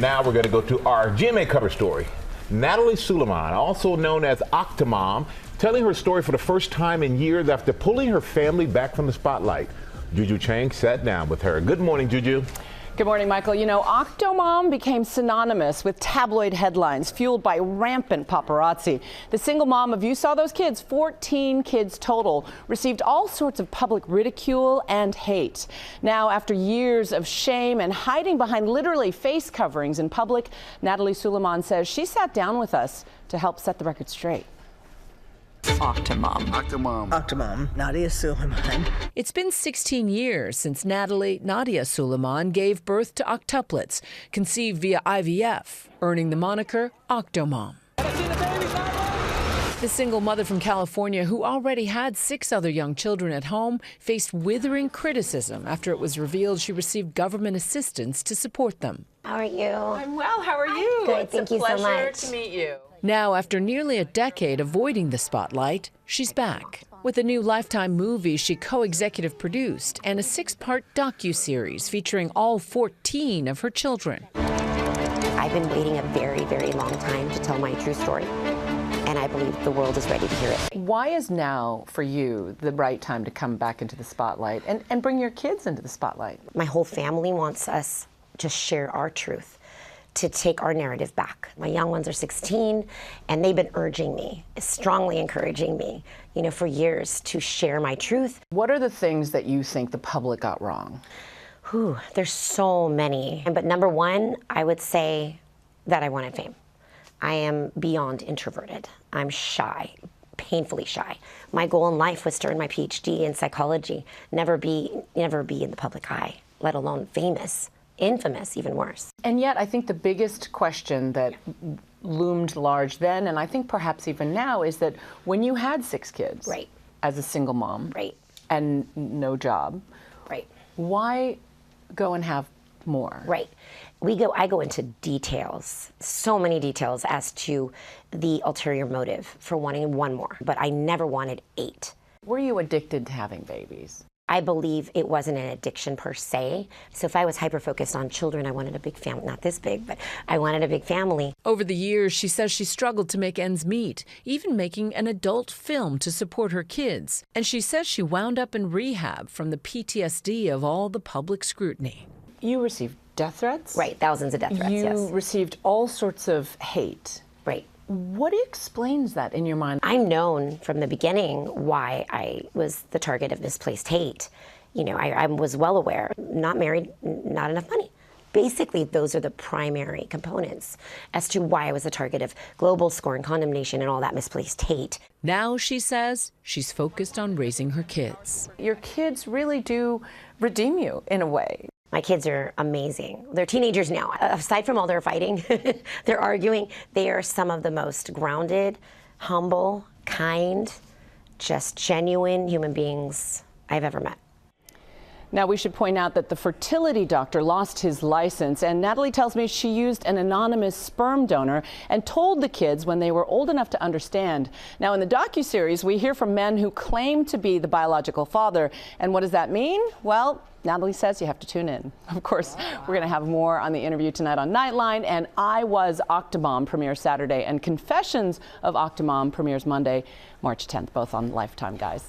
Now we're going to go to our GMA cover story. Natalie Suleman, also known as Octomom, telling her story for the first time in years after pulling her family back from the spotlight. Juju Chang sat down with her. Good morning, Juju. Good morning, Michael. You know, Octomom became synonymous with tabloid headlines fueled by rampant paparazzi. The single mom of, you saw those kids, 14 kids total, received all sorts of public ridicule and hate. Now, after years of shame and hiding behind literally face coverings in public, Natalie Suleman says she sat down with us to help set the record straight. Octomom, Natalie Suleman. It's been 16 years since Nadia Suleman gave birth to octuplets, conceived via IVF, earning the moniker Octomom. The single mother from California, who already had 6 other young children at home, faced withering criticism after it was revealed she received government assistance to support them. How are you? I'm well. How are you? Good. Thank you so much. It's a pleasure to meet you. Now, after nearly a decade avoiding the spotlight, she's back with a new Lifetime movie she co-executive produced and a 6-part docuseries featuring all 14 of her children. I've been waiting a very, very long time to tell my true story, and I believe the world is ready to hear it. Why is now, for you, the right time to come back into the spotlight and bring your kids into the spotlight? My whole family wants us to share our truth, to take our narrative back. My young ones are 16, and they've been urging me, strongly encouraging me, for years to share my truth. What are the things that you think the public got wrong? There's so many. But number one, I would say that I wanted fame. I am beyond introverted. I'm shy, painfully shy. My goal in life was to earn my PhD in psychology, never be in the public eye, let alone famous. Infamous, even worse. And yet, I think the biggest question that loomed large then, and I think perhaps even now, is that when you had 6 kids, right, as a single mom, right, and no job, right, why go and have more? Right. I go into details, so many details as to the ulterior motive for wanting one more, but I never wanted 8. Were you addicted to having babies? I believe it wasn't an addiction per se. So if I was hyper-focused on children, I wanted a big family. Not this big, but I wanted a big family. Over the years, she says she struggled to make ends meet, even making an adult film to support her kids. And she says she wound up in rehab from the PTSD of all the public scrutiny. You received death threats? Right, thousands of death threats, yes. You received all sorts of hate. Right. What explains that in your mind? I'm known from the beginning why I was the target of misplaced hate. I was well aware, not married, not enough money. Basically, those are the primary components as to why I was the target of global scorn, condemnation, and all that misplaced hate. Now, she says, she's focused on raising her kids. Your kids really do redeem you in a way. My kids are amazing. They're teenagers now. Aside from all their fighting, they're arguing, they are some of the most grounded, humble, kind, just genuine human beings I've ever met. Now, we should point out that the fertility doctor lost his license, and Natalie tells me she used an anonymous sperm donor and told the kids when they were old enough to understand. Now, in the docuseries, we hear from men who claim to be the biological father. And what does that mean? Well, Natalie says you have to tune in. Of course, we're going to have more on the interview tonight on Nightline, and I Was Octomom premieres Saturday, and Confessions of Octomom premieres Monday, March 10th, both on Lifetime, guys.